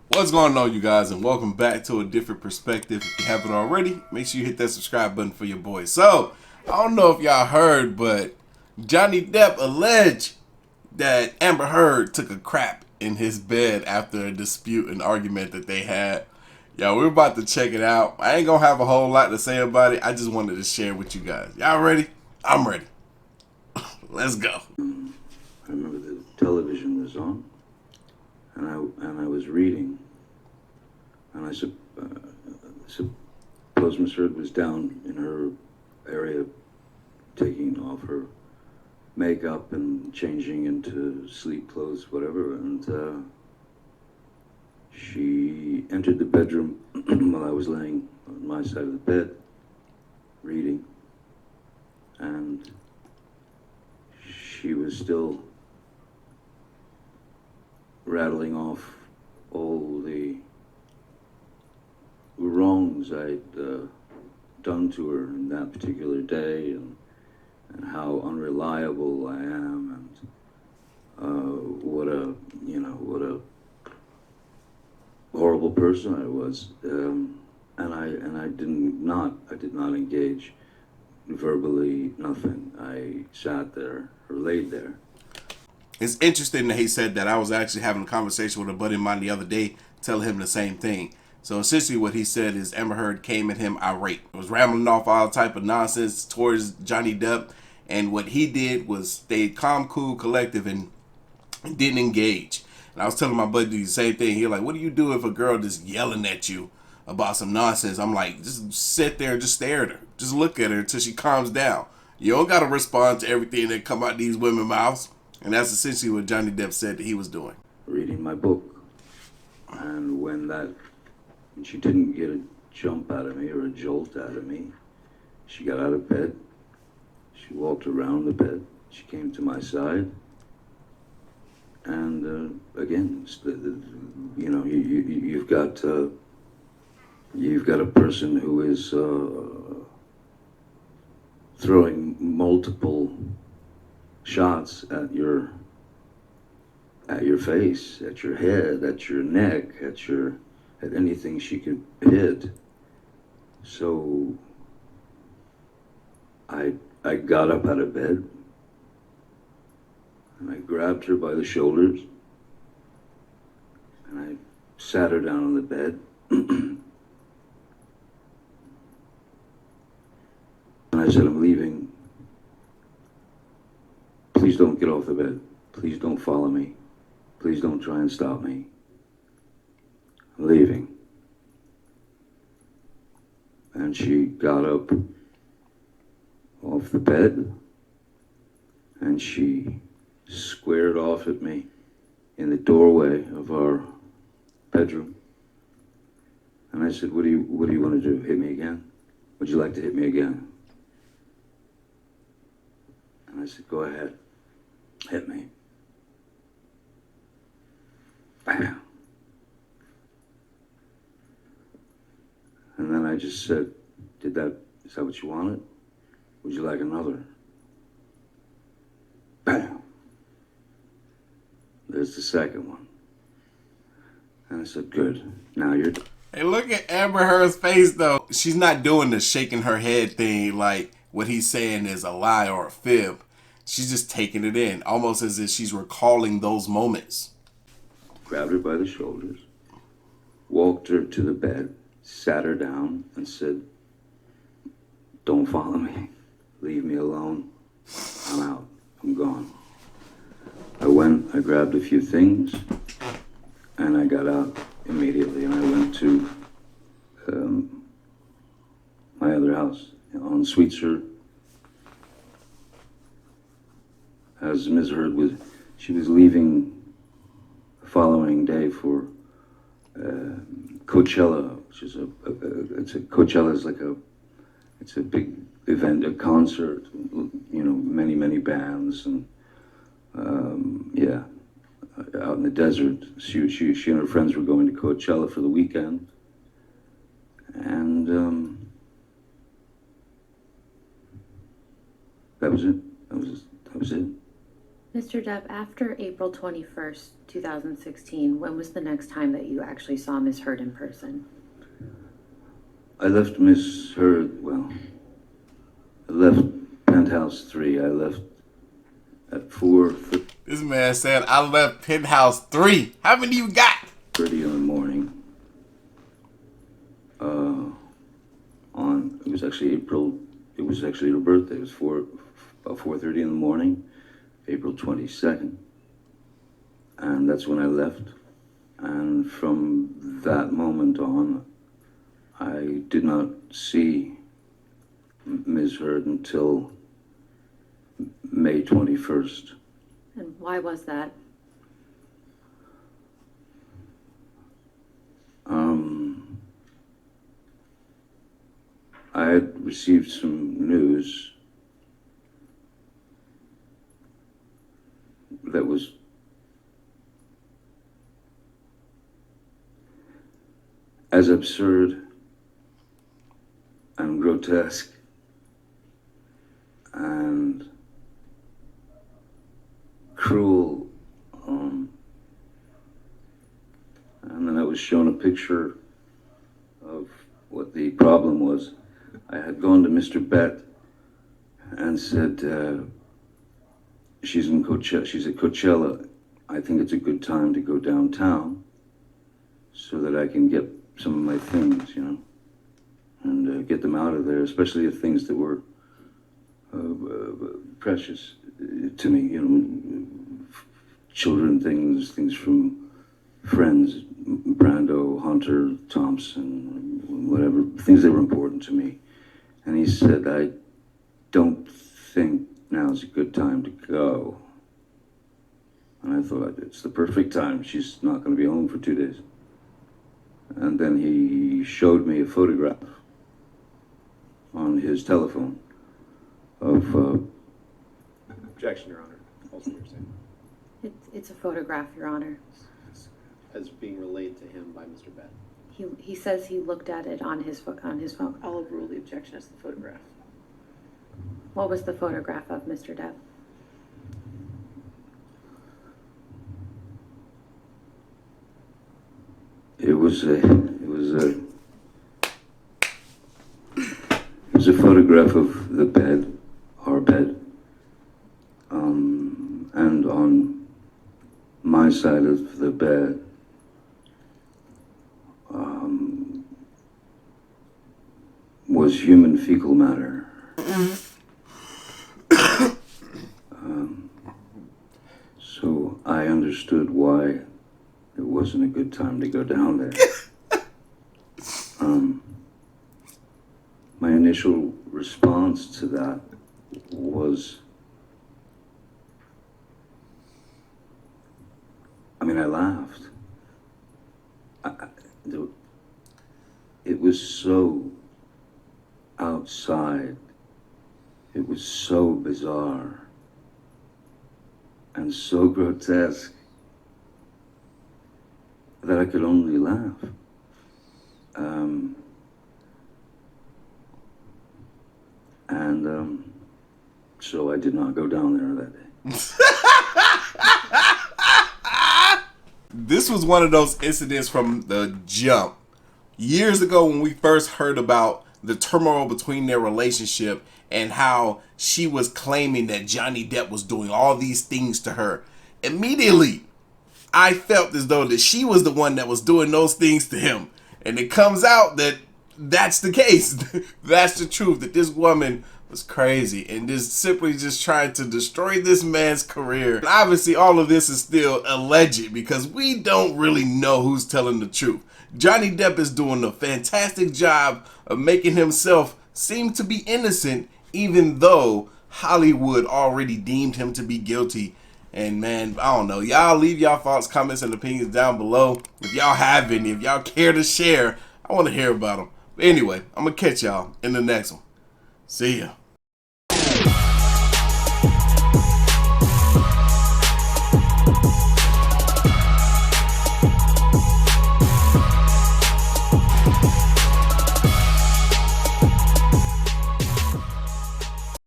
What's going on, you guys, and welcome back to a different perspective. If you haven't already, make sure you hit that subscribe button for your boy. So, I don't know if y'all heard, but Johnny Depp alleged that Amber Heard took a crap in his bed after a dispute and argument that they had. Yo, we're about to check it out. I ain't gonna have a whole lot to say about it. I just wanted to share with you guys. Y'all ready? I'm ready. Let's go. I remember the television was on, and I was reading, and I suppose Miss Heard was down in her area, taking off her makeup and changing into sleep clothes, whatever, and she entered the bedroom while I was laying on my side of the bed, reading, and she was still rattling off all the wrongs I'd done to her in that particular day, and how unreliable I am, and what a horrible person I was, and I did not engage verbally, nothing. I sat there or laid there. It's interesting that he said that. I was actually having a conversation with a buddy of mine the other day, telling him the same thing. So essentially what he said is Amber Heard came at him irate. Was rambling off all type of nonsense towards Johnny Depp. And what he did was stay calm, cool, collective, and didn't engage. And I was telling my buddy the same thing. He was like, what do you do if a girl just yelling at you about some nonsense? I'm like, just sit there and just stare at her. Just look at her until she calms down. You don't got to respond to everything that come out these women's mouths. And that's essentially what Johnny Depp said that he was doing. Reading my book, and when she didn't get a jump out of me or a jolt out of me, she got out of bed, she walked around the bed, she came to my side, and again, you've got a person who is throwing multiple shots at your face, at your head, at your neck, at anything she could hit. So I got up out of bed, and I grabbed her by the shoulders, and I sat her down on the bed. And I said, I'm leaving. Please don't get off the bed. Please don't follow me. Please don't try and stop me. I'm leaving. And she got up off the bed, and she squared off at me in the doorway of our bedroom. And I said, what do you want to do? Hit me again? Would you like to hit me again? And I said, go ahead. Hit me. Bam. And then I just said, is that what you wanted? Would you like another? Bam. There's the second one. And I said, good. Now you're done. Hey, look at Amber Heard's face, though. She's not doing the shaking her head thing like what he's saying is a lie or a fib. She's just taking it in, almost as if she's recalling those moments. Grabbed her by the shoulders, walked her to the bed, sat her down, and said, don't follow me. Leave me alone. I'm out. I'm gone. I went, I grabbed a few things, and I got out immediately, and I went to my other house on Sweetser. As Ms. Heard she was leaving the following day for Coachella, which is Coachella is like it's a big event, a concert, many bands, and out in the desert. She and her friends were going to Coachella for the weekend, and that was it. That was it. Mr. Depp, after April 21st, 2016, when was the next time that you actually saw Miss Heard in person? I left Miss Heard, well, I left Penthouse 3. I left at 4:30 This man said, I left Penthouse 3. How many you got? in the morning. It was actually April, it was actually her birthday. It was about 4:30 in the morning, April 22nd. And that's when I left. And from that moment on, I did not see Ms. Heard until May 21st. And why was that? I had received some news that was as absurd and grotesque and cruel. And then I was shown a picture of what the problem was. I had gone to Mr. Bett and said, she's at Coachella. I think it's a good time to go downtown so that I can get some of my things, and get them out of there, especially the things that were precious to me, children things from friends, Brando, Hunter, Thompson, whatever, things that were important to me. And he said, I don't think now's a good time to go. And I thought, it's the perfect time. She's not going to be home for 2 days. And then he showed me a photograph on his telephone of... Objection, Your Honor. Also, you're saying. It's a photograph, Your Honor. As being relayed to him by Mr. Bett. He says he looked at it on his phone. I'll overrule the objection as the photograph. What was the photograph of, Mr. Depp? It was a photograph of the bed, our bed, and on my side of the bed, was human fecal matter. So I understood why it wasn't a good time to go down there. My initial response to that was, I laughed. It was so outside. It was so bizarre and so grotesque that I could only laugh. So I did not go down there that day. This was one of those incidents from the jump. Years ago when we first heard about the turmoil between their relationship and how she was claiming that Johnny Depp was doing all these things to her. Immediately, I felt as though that she was the one that was doing those things to him. And it comes out that that's the case. That's the truth, that this woman was crazy and simply trying to destroy this man's career. And obviously, all of this is still alleged because we don't really know who's telling the truth. Johnny Depp is doing a fantastic job of making himself seem to be innocent, even though Hollywood already deemed him to be guilty. And man, I don't know. Y'all leave y'all thoughts, comments, and opinions down below. If y'all have any, if y'all care to share, I want to hear about them. But anyway, I'm going to catch y'all in the next one. See ya.